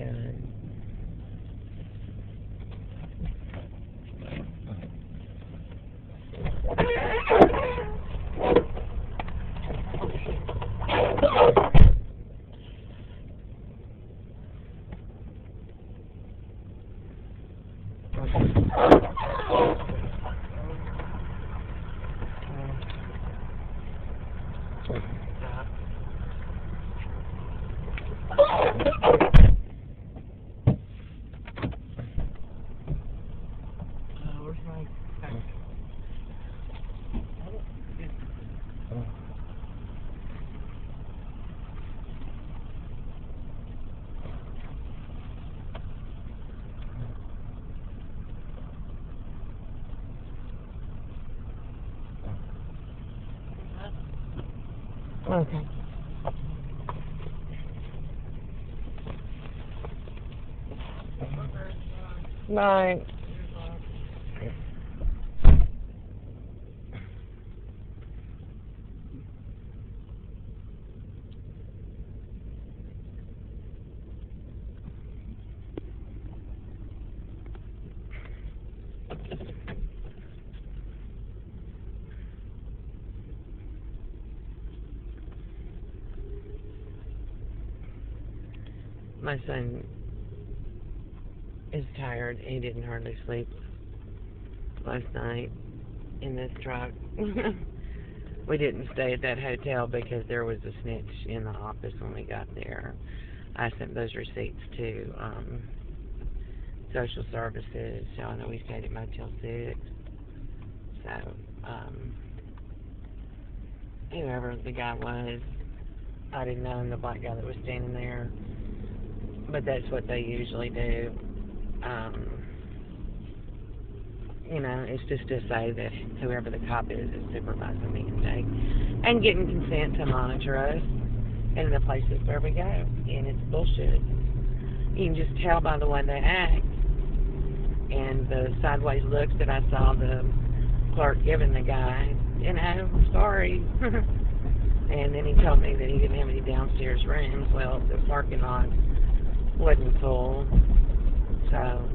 gun. Where's my pack? Okay. Bye. My son is tired. He didn't hardly sleep last night in this truck. We didn't stay at that hotel because there was a snitch in the office when we got there. I sent those receipts to social services, so I know we stayed at Motel 6. So, whoever the guy was, I didn't know him, the black guy that was standing there. But that's what they usually do. It's just to say that whoever the cop is supervising me and Jake and getting consent to monitor us in the places where we go. And it's bullshit. You can just tell by the way they act and the sideways looks that I saw the clerk giving the guy. Sorry. And then he told me that he didn't have any downstairs rooms. Well, the parking lot wasn't full. So,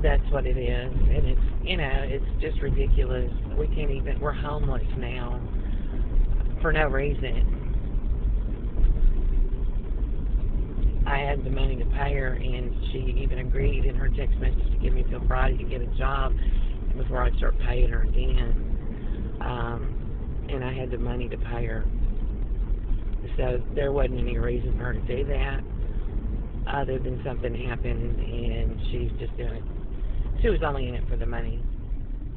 that's what it is. And it's just ridiculous. We're homeless now for no reason. I had the money to pay her, and she even agreed in her text message to give me till Friday to get a job before I'd start paying her again. And I had the money to pay her. So there wasn't any reason for her to do that other than something happened, and she's just doing it. She was only in it for the money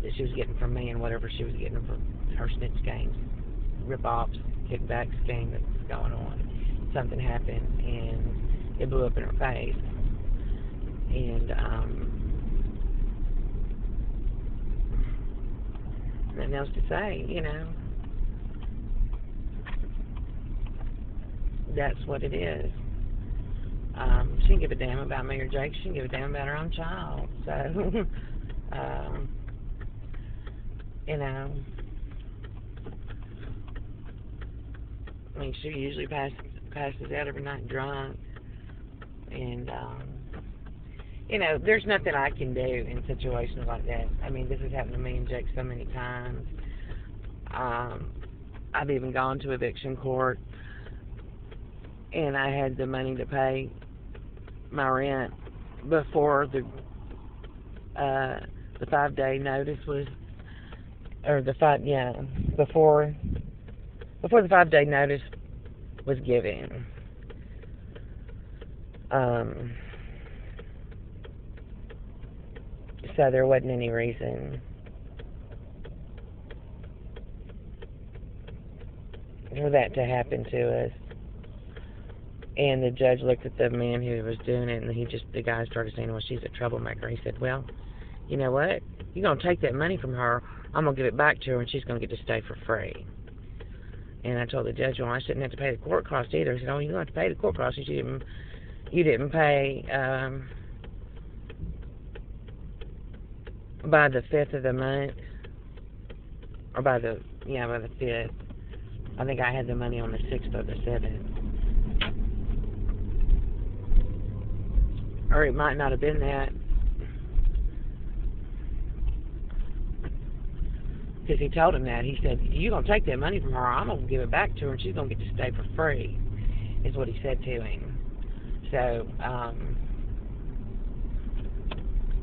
that she was getting from me and whatever she was getting from her snitch games, rip-offs, kickback scheme that's going on. Something happened, and it blew up in her face. And, nothing else to say, That's what it is. She didn't give a damn about me or Jake. She didn't give a damn about her own child. So, she usually passes out every night drunk. And, there's nothing I can do in situations like that. This has happened to me and Jake so many times. I've even gone to eviction court, and I had the money to pay my rent before the 5-day notice was, before the 5-day notice was given. So there wasn't any reason for that to happen to us. And the judge looked at the man who was doing it, and the guy started saying, well, she's a troublemaker. He said, well, you know what? You're going to take that money from her, I'm going to give it back to her, and she's going to get to stay for free. And I told the judge, well, I shouldn't have to pay the court cost either. He said, oh, you don't have to pay the court cost. You didn't pay by the 5th of the month, or by the 5th. I think I had the money on the 6th or the 7th. Or it might not have been that. Because he told him that. He said, "You're going to take that money from her, I'm going to give it back to her, and she's going to get to stay for free," is what he said to him. So,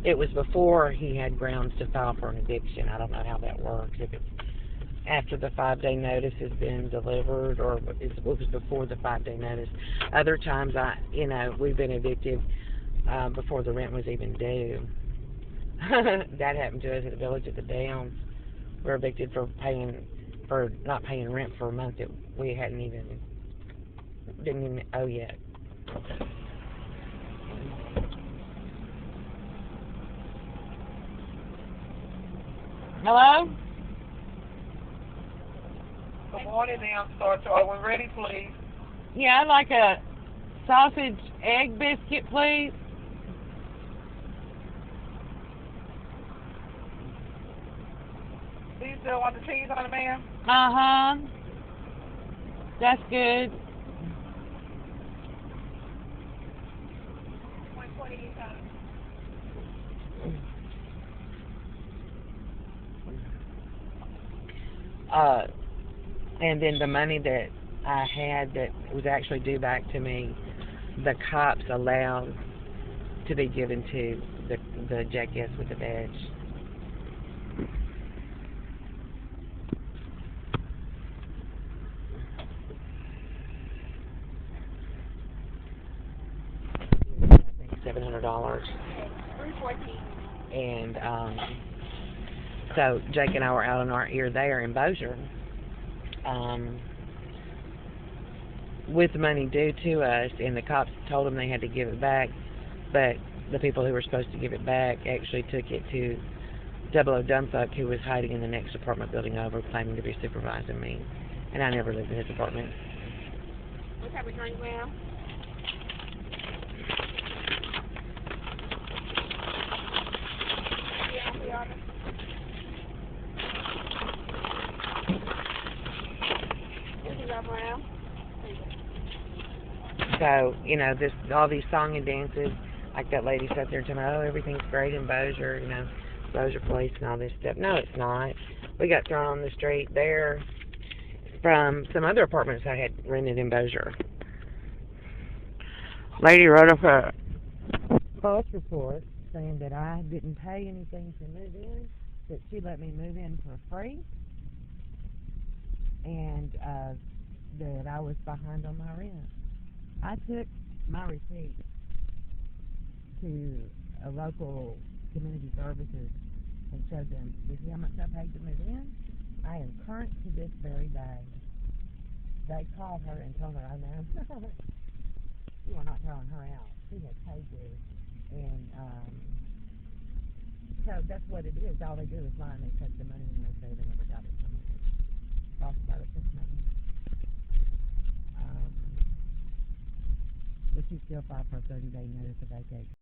it was before he had grounds to file for an eviction. I don't know how that works. If it's after the 5-day notice has been delivered, or it was before the 5-day notice. Other times, we've been evicted before the rent was even due. That happened to us at the Village at the Downs. We were evicted for not paying rent for a month that we didn't even owe yet. Hello? Good morning, now, Star. Are we ready, please? Yeah, I'd like a sausage egg biscuit, please. Do you still want the cheese on it, ma'am? Uh-huh. That's good. And then the money that I had that was actually due back to me, the cops allowed to be given to the jackass with the badge. I think $700. And so Jake and I were out on our ear there in Bossier, with money due to us, and the cops told them they had to give it back, but the people who were supposed to give it back actually took it to Double O Dumbfuck, who was hiding in the next apartment building over, claiming to be supervising me, and I never lived in his apartment. What type of drink, ma'am? So, all these song and dances, like that lady sat there and told me, "Oh, everything's great in Bossier, Bossier Place and all this stuff." No, it's not. We got thrown on the street there from some other apartments I had rented in Bossier. Lady wrote up a false report saying that I didn't pay anything to move in, that she let me move in for free, and that I was behind on my rent. I took my receipt to a local community services and showed them, "You see how much I paid to move in? I am current to this very day." They called her and told her, "I know." You are not throwing her out. She has paid this. And so that's what it is. All they do is lie and they take the money and they say they never got it from me. False about it, money. But she still filed for a 30-day notice of vacate.